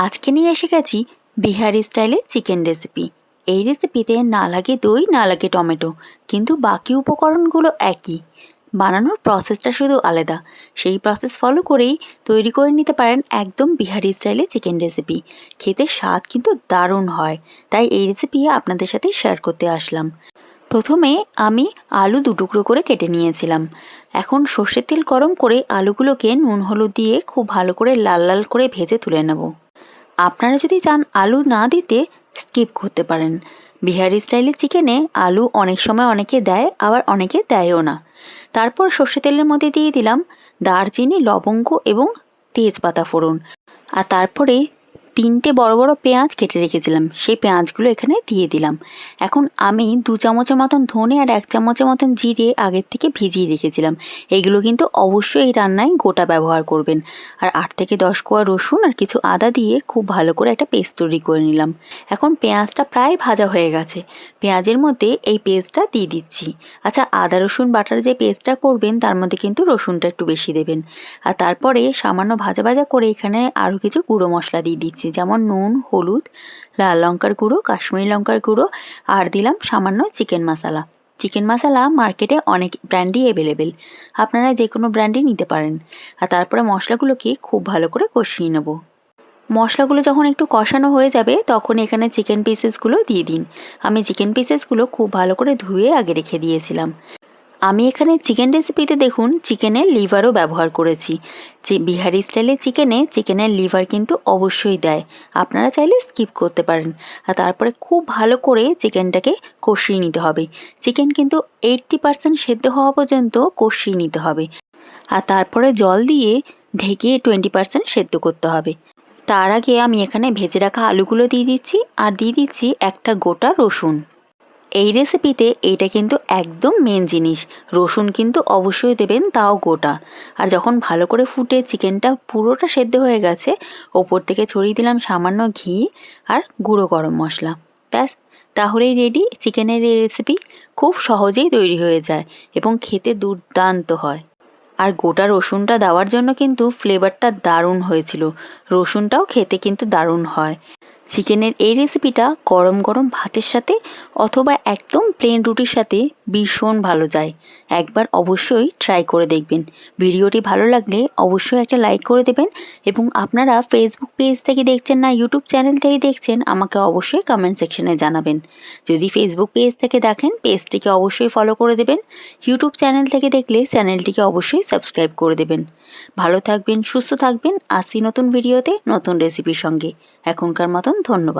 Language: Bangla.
আজকে নিয়ে এসে গেছি বিহারি স্টাইলে চিকেন রেসিপি। এই রেসিপিতে না লাগে দই, না লাগে টমেটো, কিন্তু বাকি উপকরণগুলো একই। বানানোর প্রসেসটা শুধু আলাদা। সেই প্রসেস ফলো করেই তৈরি করে নিতে পারেন একদম বিহারি স্টাইলে চিকেন রেসিপি। খেতে স্বাদ কিন্তু দারুণ হয়, তাই এই রেসিপি আপনাদের সাথে শেয়ার করতে আসলাম। প্রথমে আমি আলু দুটুকরো করে কেটে নিয়েছিলাম। এখন সর্ষের তেল গরম করে আলুগুলোকে নুন হলুদ দিয়ে খুব ভালো করে লাল লাল করে ভেজে তুলে নেব। আপনারা যদি চান আলু না দিতে স্কিপ করতে পারেন। বিহারি স্টাইলের চিকেনে আলু অনেক সময় অনেকে দেয়, আবার অনেকে দেয়ও না। তারপর সর্ষে তেলের মধ্যে দিয়ে দিলাম দারচিনি, লবঙ্গ এবং তেজপাতা ফোড়ন। আর তারপরে 3টে বড় বড় পেঁয়াজ কেটে রেখেছিলাম, সেই পেঁয়াজগুলো এখানে দিয়ে দিলাম। এখন আমি 2 চামচের মতন ধনে আর 1 চামচের মতন জিরে আগের থেকে ভিজিয়ে রেখেছিলাম। এগুলো কিন্তু অবশ্যই এই রান্নায় গোটা ব্যবহার করবেন। আর 8 থেকে 10 কোয়া রসুন আর কিছু আদা দিয়ে খুব ভালো করে একটা পেস্ট তৈরি করে নিলাম। এখন পেঁয়াজটা প্রায় ভাজা হয়ে গেছে, পেঁয়াজের মধ্যে এই পেস্টটা দিয়ে দিচ্ছি। আচ্ছা, আদা রসুন বাটার যে পেস্টটা করবেন তার মধ্যে কিন্তু রসুনটা একটু বেশি দেবেন। আর তারপরে সামান্য ভাজা ভাজা করে এখানে আরও কিছু গুঁড়ো মশলা দিয়ে দিচ্ছি, যেমন নুন, হলুদ, লাল লঙ্কার গুঁড়ো, কাশ্মীরি লঙ্কার গুঁড়ো, আর দিলাম সামান্য চিকেন মশলা। চিকেন মশলা মার্কেটে অনেক ব্র্যান্ডই অ্যাভেলেবেল, আপনারা যে কোনো ব্র্যান্ডই নিতে পারেন। আর তারপরে মশলাগুলোকে খুব ভালো করে কষিয়ে নেব। মশলাগুলো যখন একটু কষানো হয়ে যাবে তখন এখানে চিকেন পিসেসগুলো দিয়ে দিন। আমি চিকেন পিসেসগুলো খুব ভালো করে ধুয়ে আগে রেখে দিয়েছিলাম। আমি এখানে চিকেন রেসিপিতে দেখুন চিকেনের লিভারও ব্যবহার করেছি। যে বিহারি স্টাইলে চিকেনের লিভার কিন্তু অবশ্যই দেয়, আপনারা চাইলে স্কিপ করতে পারেন। আর তারপরে খুব ভালো করে চিকেনটাকে কষিয়ে নিতে হবে। চিকেন কিন্তু 80% সেদ্ধ হওয়া পর্যন্ত কষিয়ে নিতে হবে। আর তারপরে জল দিয়ে ঢেকে 20% সেদ্ধ করতে হবে। তার আগে আমি এখানে ভেজে রাখা আলুগুলো দিয়ে দিচ্ছি, আর দিয়ে দিচ্ছি একটা গোটা রসুন। এই রেসিপিতে এইটা কিন্তু একদম মেন জিনিস, রসুন কিন্তু অবশ্যই দেবেন, তাও গোটা। আর যখন ভালো করে ফুটে চিকেনটা পুরোটা সেদ্ধ হয়ে গেছে, ওপর থেকে ছড়িয়ে দিলাম সামান্য ঘি আর গুঁড়ো গরম মশলা। ব্যাস, তাহলেই রেডি চিকেনের এই রেসিপি। খুব সহজেই তৈরি হয়ে যায় এবং খেতে দুর্দান্ত হয়। আর গোটা রসুনটা দেওয়ার জন্য কিন্তু ফ্লেভারটা দারুণ হয়েছিল। রসুনটাও খেতে কিন্তু দারুণ হয়। চিকেনের এই রেসিপিটা গরম গরম ভাতের সাথে অথবা একদম প্লেন রুটির সাথে ভীষণ ভালো যায়। একবার অবশ্যই ট্রাই করে দেখবেন। ভিডিওটি ভালো লাগলে অবশ্যই একটা লাইক করে দেবেন, এবং আপনারা ফেসবুক পেজ থেকে দেখছেন না ইউটিউব চ্যানেল থেকে দেখছেন আমাকে অবশ্যই কমেন্ট সেকশনে জানাবেন। যদি ফেসবুক পেজ থেকে দেখেন পেজটিকে অবশ্যই ফলো করে দেবেন। ইউটিউব চ্যানেল থেকে দেখলে চ্যানেলটিকে অবশ্যই সাবস্ক্রাইব করে দেবেন। ভালো থাকবেন, সুস্থ থাকবেন। আসি নতুন ভিডিওতে নতুন রেসিপির সঙ্গে। এখনকার মতন ধন্যবাদ।